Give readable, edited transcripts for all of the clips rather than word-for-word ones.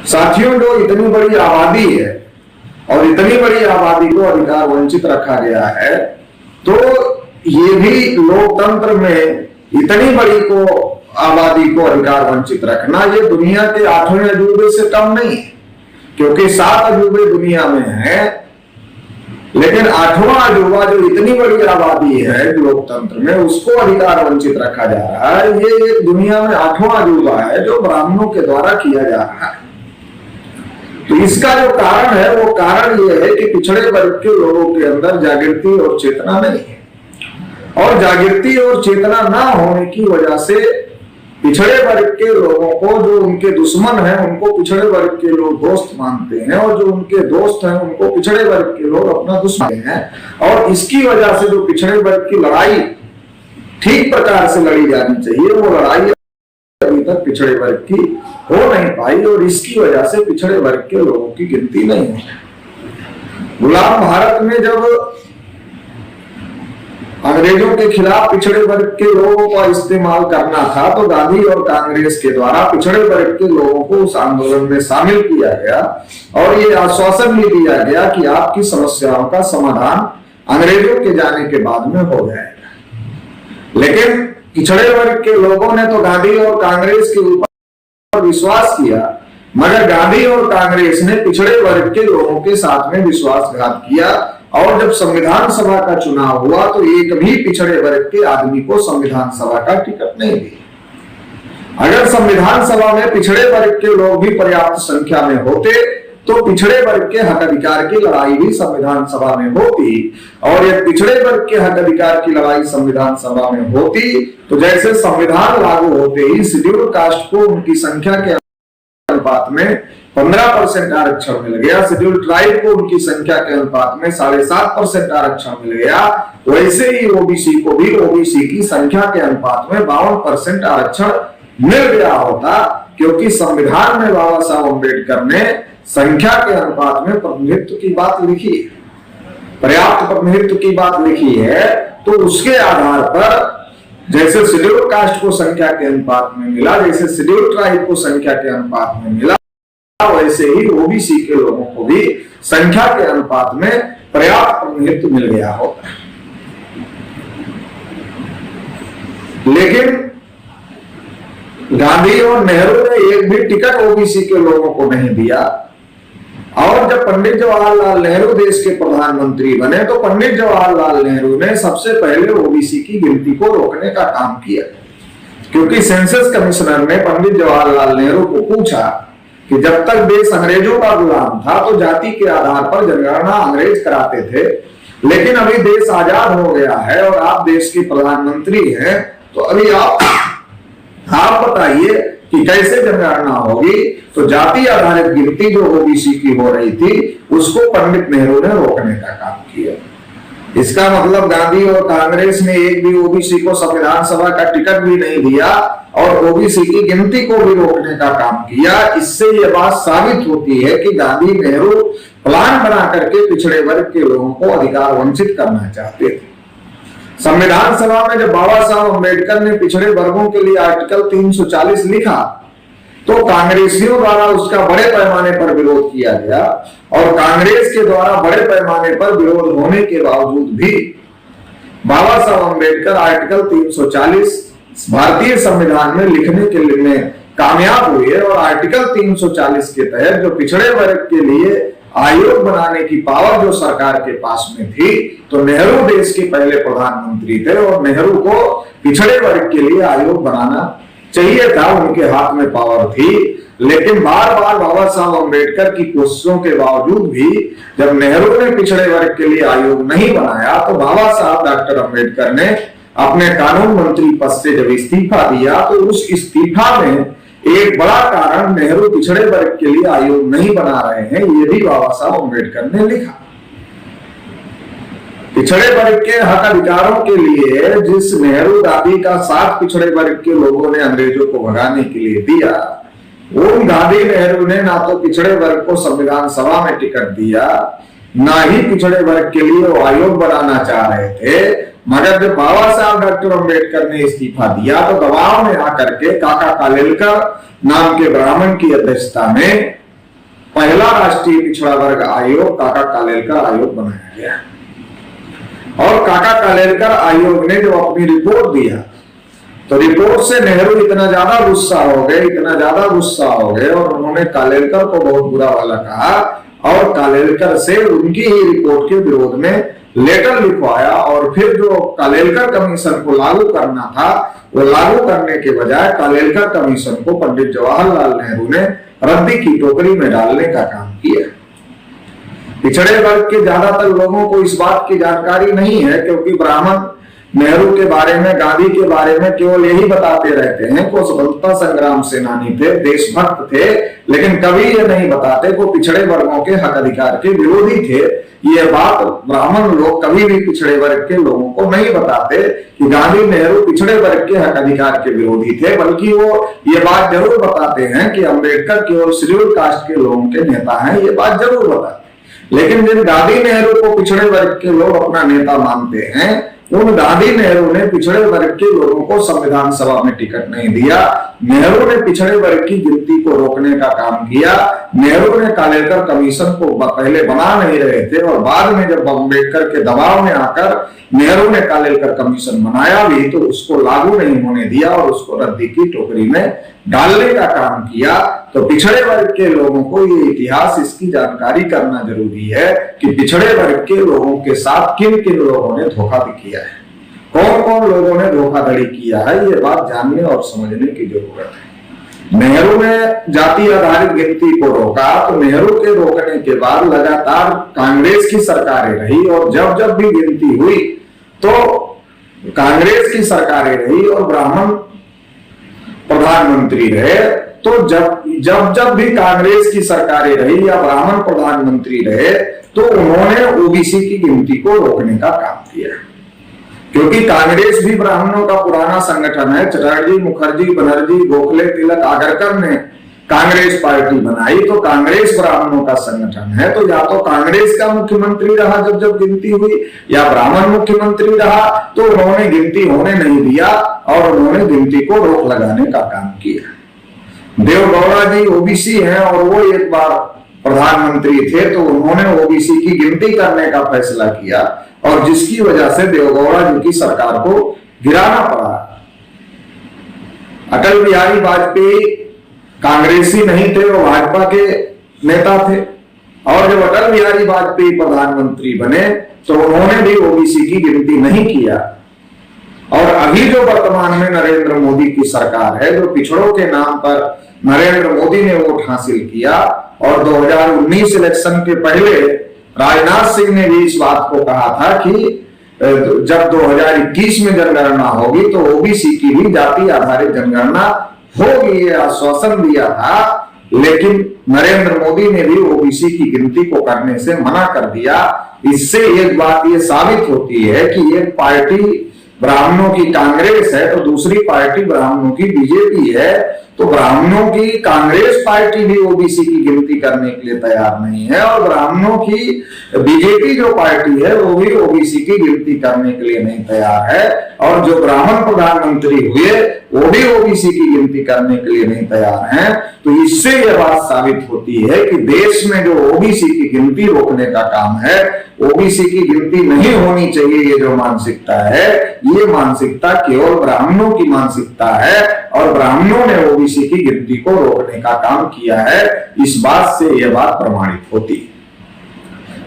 साथियों, जो इतनी बड़ी आबादी है और इतनी बड़ी आबादी को अधिकार वंचित रखा गया है, तो ये भी लोकतंत्र में इतनी बड़ी को आबादी को अधिकार वंचित रखना, ये दुनिया के 8वें अजूबे से कम नहीं है। क्योंकि 7 अजूबे दुनिया में हैं, लेकिन 8वां अजूबा जो इतनी बड़ी आबादी है लोकतंत्र में, उसको अधिकार वंचित रखा जा रहा है। ये एक दुनिया में 8वां अजूबा है जो ब्राह्मणों के द्वारा किया जा रहा है। तो इसका जो कारण है, वो कारण ये है कि पिछड़े वर्ग के लोगों के अंदर जागृति और चेतना नहीं है, और जागृति और चेतना ना होने की वजह से पिछड़े वर्ग के लोगों को, जो उनके दुश्मन हैं, उनको पिछड़े वर्ग के लोग दोस्त मानते हैं, और जो उनके दोस्त हैं उनको पिछड़े वर्ग के लोग अपना दुश्मन हैं। और इसकी वजह से जो पिछड़े वर्ग की लड़ाई ठीक प्रकार से लड़ी जानी चाहिए, वो लड़ाई अभी तक पिछड़े वर्ग की हो नहीं पाई, और इसकी वजह से पिछड़े वर्ग के लोगों की गिनती नहीं है। गुलाम भारत में जब अंग्रेजों के खिलाफ पिछड़े वर्ग के लोगों का इस्तेमाल करना था, तो गांधी और कांग्रेस के द्वारा पिछड़े वर्ग के लोगों को उस आंदोलन में शामिल किया गया, और ये आश्वासन भी दिया गया कि आपकी समस्याओं का समाधान अंग्रेजों के जाने के बाद में हो जाएगा। लेकिन पिछड़े वर्ग के लोगों ने तो गांधी और कांग्रेस के ऊपर विश्वास किया, मगर गांधी और कांग्रेस ने पिछड़े वर्ग के लोगों के साथ में विश्वासघात किया, और जब संविधान सभा का चुनाव हुआ तो एक भी पिछड़े वर्ग के आदमी को संविधान सभा का टिकट नहीं दिया। अगर संविधान सभा में पिछड़े वर्ग के लोग भी पर्याप्त संख्या में होते, तो पिछड़े वर्ग के हक अधिकार की लड़ाई भी संविधान सभा में होती, और यदि पिछड़े वर्ग के हक अधिकार की लड़ाई संविधान सभा में होती, तो जैसे संविधान लागू होते ही शेड्यूल कास्ट को उनकी संख्या के अनुपात में 15% आरक्षण मिल गया, शेड्यूल ट्राइब को उनकी संख्या के अनुपात में 7.5% आरक्षण मिल गया, वैसे ही ओबीसी को भी ओबीसी की संख्या के अनुपात में 52% आरक्षण मिल गया होता। क्योंकि संविधान में बाबा साहब अम्बेडकर ने संख्या के अनुपात में प्रतिनिधित्व की बात लिखी है, पर्याप्त प्रतिनिधित्व की बात लिखी है। तो उसके आधार पर जैसे शेड्यूल कास्ट को संख्या के अनुपात में मिला, जैसे शेड्यूल ट्राइब को संख्या के अनुपात में मिला, वैसे ही ओबीसी के लोगों को भी संख्या के अनुपात में पर्याप्त प्रतिनिधित्व मिल गया होता है। लेकिन गांधी और नेहरू ने एक भी टिकट ओबीसी के लोगों को नहीं दिया, और जब पंडित जवाहरलाल नेहरू देश के प्रधानमंत्री बने, तो पंडित जवाहरलाल नेहरू ने सबसे पहले ओबीसी की गिनती को रोकने का काम किया। क्योंकि सेंसस कमिश्नर ने पंडित जवाहरलाल नेहरू को पूछा कि जब तक देश अंग्रेजों का गुलाम था तो जाति के आधार पर जनगणना अंग्रेज कराते थे, लेकिन अभी देश आजाद हो गया है और आप देश के प्रधानमंत्री हैं, तो अभी आप बताइए कि कैसे जनगणना होगी। तो जाति आधारित गिनती जो ओबीसी की हो रही थी, उसको पंडित नेहरू ने रोकने का काम किया। इसका मतलब गांधी और कांग्रेस ने एक भी ओबीसी को संविधान सभा का टिकट भी नहीं दिया, और ओबीसी की गिनती को भी रोकने का काम किया। इससे यह बात साबित होती है कि गांधी नेहरू प्लान बना करके पिछड़े वर्ग के लोगों को अधिकार वंचित करना चाहते थे। संविधान सभा में जब बाबा साहब अम्बेडकर ने पिछड़े वर्गों के लिए आर्टिकल 340 लिखा, तो कांग्रेसियों द्वारा उसका बड़े पैमाने पर विरोध किया गया, और कांग्रेस के द्वारा बड़े पैमाने पर विरोध होने के बावजूद भी बाबा साहब अम्बेडकर आर्टिकल 340 भारतीय संविधान में लिखने के लिए कामयाब हुए, और आर्टिकल 340 के तहत जो पिछड़े वर्ग के लिए आयोग बनाने की पावर जो सरकार के पास में थी, तो नेहरू देश के पहले प्रधानमंत्री थे, और नेहरू को पिछड़े वर्ग के लिए आयोग बनाना चाहिए था, उनके हाथ में पावर थी। लेकिन बार बार बाबा साहब अम्बेडकर की कोशिशों के बावजूद भी जब नेहरू ने पिछड़े वर्ग के लिए आयोग नहीं बनाया, तो बाबा साहब डॉक्टर अम्बेडकर ने अपने कानून मंत्री पद से जब इस्तीफा दिया, तो उस इस्तीफा में एक बड़ा कारण नेहरू पिछड़े वर्ग के लिए आयोग नहीं बना रहे हैं, ये भी बाबा साहब अम्बेडकर ने लिखा। पिछड़े वर्ग के हक अधिकारों के लिए जिस नेहरू गांधी का साथ पिछड़े वर्ग के लोगों ने अंग्रेजों को भगाने के लिए दिया, वो गांधी नेहरू ने ना तो पिछड़े वर्ग को संविधान सभा में टिकट दिया, ना ही पिछड़े वर्ग के लिए वो आयोग बनाना चाह रहे थे। मगर जब बाबा साहब डॉक्टर अम्बेडकर ने इस्तीफा दिया, तो दबाव में आकर के काका कालेलकर नाम के ब्राह्मण की अध्यक्षता में पहला राष्ट्रीय पिछड़ा वर्ग आयोग काका कालेलकर आयोग बनाया गया। और काका कालेलकर आयोग ने जो अपनी रिपोर्ट दिया, तो रिपोर्ट से नेहरू इतना ज्यादा गुस्सा हो गए और उन्होंने कालेलकर को बहुत बुरा वाला कहा और कालेलकर से उनकी ही रिपोर्ट के विरोध में लेटर लिखवाया। और फिर जो कालेलकर कमीशन को लागू करना था, वो लागू करने के बजाय कालेलकर कमीशन को पंडित जवाहरलाल नेहरू ने रद्दी की टोकरी में डालने का काम किया। पिछड़े वर्ग के ज्यादातर लोगों को इस बात की जानकारी नहीं है, क्योंकि ब्राह्मण नेहरू के बारे में, गांधी के बारे में केवल यही बताते रहते हैं कि वो स्वतंत्रता संग्राम सेनानी थे, देशभक्त थे, लेकिन कभी ये नहीं बताते कि पिछड़े वर्गों के हक अधिकार के विरोधी थे। ये बात ब्राह्मण लोग कभी भी पिछड़े वर्ग के लोगों को नहीं बताते कि गांधी नेहरू पिछड़े वर्ग के हक अधिकार के विरोधी थे, बल्कि वो ये बात जरूर बताते हैं कि अम्बेडकर केवल शेड्यूल कास्ट के लोगों के नेता हैं, ये बात जरूर बताते। लेकिन जिन गांधी नेहरू को पिछड़े वर्ग के लोग अपना नेता मानते हैं, उन गांधी नेहरू ने पिछड़े वर्ग के लोगों को संविधान सभा में टिकट नहीं दिया। नेहरू ने पिछड़े वर्ग की गिनती को रोकने का काम किया। नेहरू ने कालेलकर कमीशन को पहले बना नहीं रहे थे और बाद में जब अम्बेडकर के दबाव में आकर नेहरू ने कालेलकर कमीशन बनाया भी, तो उसको लागू नहीं होने दिया और उसको रद्दी की टोकरी में डालने का काम किया। तो पिछड़े वर्ग के लोगों को ये इतिहास, इसकी जानकारी करना जरूरी है कि पिछड़े वर्ग के लोगों के साथ किन किन लोगों ने धोखा भी किया है, कौन कौन लोगों ने धोखाधड़ी किया है, ये बात जानने और समझने की जरूरत है। नेहरू ने जाति आधारित गिनती को रोका, तो नेहरू के रोकने के बाद लगातार कांग्रेस की सरकारें रही और जब जब भी गिनती हुई तो कांग्रेस की सरकारें रही और ब्राह्मण प्रधानमंत्री रहे। तो जब भी कांग्रेस की सरकारें रही या ब्राह्मण प्रधानमंत्री रहे, तो उन्होंने ओबीसी की गिनती को रोकने का काम किया, क्योंकि कांग्रेस भी ब्राह्मणों का पुराना संगठन है। चटर्जी, मुखर्जी, बनर्जी, गोखले, तिलक, आगरकर ने कांग्रेस पार्टी बनाई, तो कांग्रेस ब्राह्मणों का संगठन है। तो या तो कांग्रेस का मुख्यमंत्री रहा जब जब गिनती हुई, या ब्राह्मण मुख्यमंत्री रहा, तो उन्होंने गिनती होने नहीं दिया और उन्होंने गिनती को रोक लगाने का काम किया। देवगौड़ा जी ओबीसी हैं और वो एक बार प्रधानमंत्री थे, तो उन्होंने ओबीसी की गिनती करने का फैसला किया और जिसकी वजह से देवगौड़ा जी की सरकार को गिराना पड़ा। अटल बिहारी वाजपेयी कांग्रेसी नहीं थे, वो भाजपा के नेता थे और जब अटल बिहारी वाजपेयी प्रधानमंत्री बने तो उन्होंने भी ओबीसी की गिनती नहीं किया। और अभी जो वर्तमान में नरेंद्र मोदी की सरकार है, जो पिछड़ों के नाम पर नरेंद्र मोदी ने वोट हासिल किया और 2019 इलेक्शन के पहले राजनाथ सिंह ने भी इस बात को कहा था कि जब 2021 में जनगणना होगी तो ओबीसी की भी जाति आधारित जनगणना होगी, ये आश्वासन दिया था। लेकिन नरेंद्र मोदी ने भी ओबीसी की गिनती को करने से मना कर दिया। इससे एक बात ये साबित होती है कि एक पार्टी ब्राह्मणों की कांग्रेस है तो दूसरी पार्टी ब्राह्मणों की बीजेपी है। तो ब्राह्मणों की कांग्रेस पार्टी भी ओबीसी की गिनती करने के लिए तैयार नहीं है और ब्राह्मणों की बीजेपी जो पार्टी है वो भी ओबीसी की गिनती करने के लिए नहीं तैयार है। और जो ब्राह्मण प्रधानमंत्री हुए वो भी ओबीसी की गिनती करने के लिए नहीं तैयार हैं। तो इससे यह बात साबित होती है कि देश में जो ओबीसी की गिनती रोकने का काम है, ओबीसी की गिनती नहीं होनी चाहिए, ये जो मानसिकता है, ये मानसिकता केवल ब्राह्मणों की मानसिकता है और ब्राह्मणों ने ओबीसी की गिनती को रोकने का काम किया है। इस बात से यह बात प्रमाणित होती है।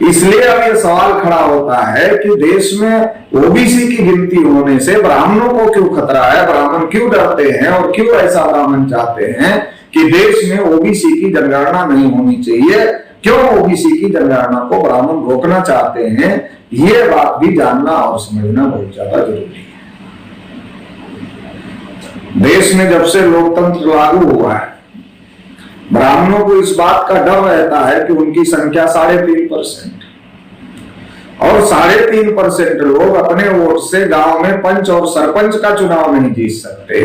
इसलिए अब यह सवाल खड़ा होता है कि देश में ओबीसी की गिनती होने से ब्राह्मणों को क्यों खतरा है, ब्राह्मण क्यों डरते हैं और क्यों ऐसा ब्राह्मण चाहते हैं कि देश में ओबीसी की जनगणना नहीं होनी चाहिए, क्यों ओबीसी की जनगणना को ब्राह्मण रोकना चाहते हैं। यह बात भी जानना और समझना बहुत ज्यादा जरूरी है। देश में जब से लोकतंत्र लागू हुआ है, ब्राह्मणों को इस बात का डर रहता है कि उनकी संख्या 3.5% और 3.5% लोग अपने वोट से गांव में पंच और सरपंच का चुनाव नहीं जीत सकते।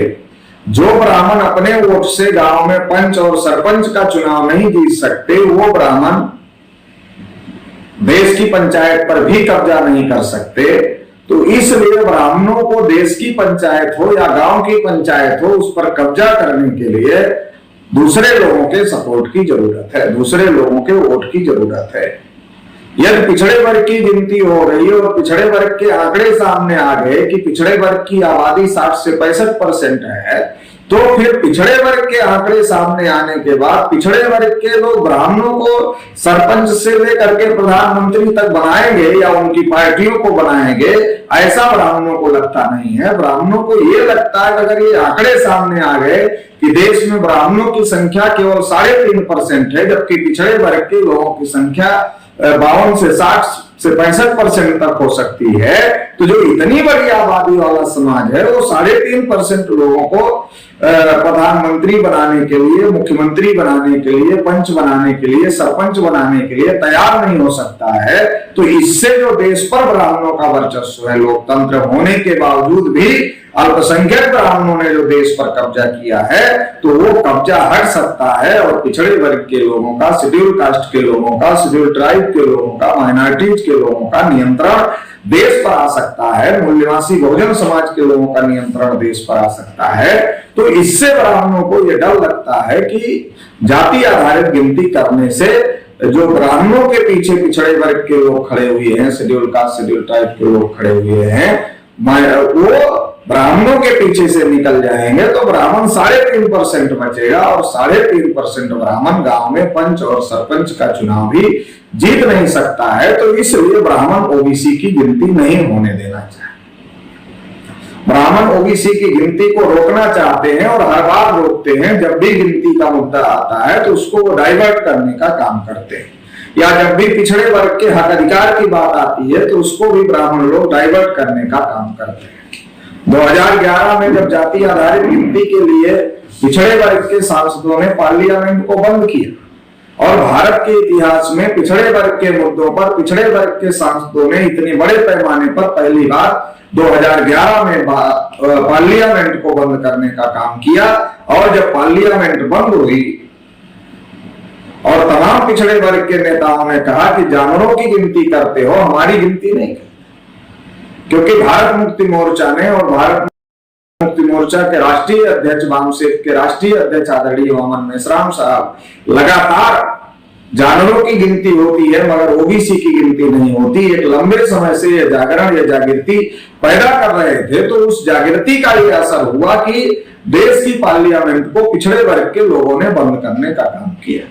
जो ब्राह्मण अपने वोट से गांव में पंच और सरपंच का चुनाव नहीं जीत सकते, वो ब्राह्मण देश की पंचायत पर भी कब्जा नहीं कर सकते। तो इसलिए ब्राह्मणों को देश की पंचायत हो या गांव की पंचायत हो, उस पर कब्जा करने के लिए दूसरे लोगों के सपोर्ट की जरूरत है, दूसरे लोगों के वोट की जरूरत है। यदि पिछड़े वर्ग की गिनती हो रही है और पिछड़े वर्ग के आंकड़े सामने आ गए कि पिछड़े वर्ग की आबादी 60 से 65% है, तो फिर पिछड़े वर्ग के आंकड़े सामने आने के बाद पिछड़े वर्ग के लोग ब्राह्मणों को सरपंच से लेकर के प्रधानमंत्री तक बनाएंगे या उनकी पार्टियों को बनाएंगे, ऐसा ब्राह्मणों को लगता नहीं है। ब्राह्मणों को ये लगता है कि अगर ये आंकड़े सामने आ गए कि देश में ब्राह्मणों की संख्या केवल 3.5% है, जबकि पिछड़े वर्ग के लोगों की संख्या 52 से 60 से 65% तक हो सकती है, तो जो इतनी बड़ी आबादी वाला समाज है वो 3.5% लोगों को प्रधानमंत्री बनाने के लिए, मुख्यमंत्री बनाने के लिए, पंच बनाने के लिए, सरपंच बनाने के लिए तैयार नहीं हो सकता है। तो इससे जो देश पर ब्राह्मणों का वर्चस्व है, लोकतंत्र होने के बावजूद भी अल्पसंख्यक ब्राह्मणों ने जो देश पर कब्जा किया है, तो वो कब्जा हट सकता है और पिछड़े वर्ग के लोगों का, शेड्यूल कास्ट के लोगों का, शेड्यूल ट्राइब के लोगों का, माइनॉरिटीज के लोगों का नियंत्रण देश पर आ सकता है, मूल्यवासी बहुजन समाज के लोगों का नियंत्रण देश पर आ सकता है। तो इससे ब्राह्मणों को यह डर लगता है कि जाति आधारित गिनती करने से जो ब्राह्मणों के पीछे पिछड़े वर्ग के लोग खड़े हुए हैं, शेड्यूल कास्ट, शेड्यूल ट्राइब के लोग खड़े हुए हैं, वो ब्राह्मणों के पीछे से निकल जाएंगे, तो ब्राह्मण 3.5% बचेगा और 3.5% ब्राह्मण गांव में पंच और सरपंच का चुनाव भी जीत नहीं सकता है। तो इसलिए ब्राह्मण ओबीसी की गिनती नहीं होने देना चाहिए। ब्राह्मण ओबीसी की गिनती को रोकना चाहते हैं और हर बार रोकते हैं। जब भी गिनती का मुद्दा आता है तो उसको वो डाइवर्ट करने का काम करते हैं, या जब भी पिछड़े वर्ग के हक अधिकार की बात आती है तो उसको भी ब्राह्मण लोग डाइवर्ट करने का काम करते हैं। 2011 में जब जाति आधारित गिनती के लिए पिछड़े वर्ग के सांसदों ने पार्लियामेंट को बंद किया और भारत के इतिहास में पिछड़े वर्ग के मुद्दों पर पिछड़े वर्ग के सांसदों ने इतने बड़े पैमाने पर पहली बार 2011 में पार्लियामेंट को बंद करने का काम किया। और जब पार्लियामेंट बंद हुई और तमाम पिछड़े वर्ग के नेताओं ने कहा कि जानवरों की गिनती करते हो, हमारी गिनती नहीं करते, क्योंकि भारत मुक्ति मोर्चा ने और भारत मुक्ति मोर्चा के राष्ट्रीय अध्यक्ष वामसेप के राष्ट्रीय अध्यक्ष आदरणीय वामन मेश्राम साहब लगातार जानवरों की गिनती होती है मगर ओबीसी की गिनती नहीं होती, एक लंबे समय से यह जागरण, यह जागृति पैदा कर रहे थे। तो उस जागृति का यह असर हुआ कि देश की पार्लियामेंट को पिछड़े वर्ग के लोगों ने बंद करने का काम किया।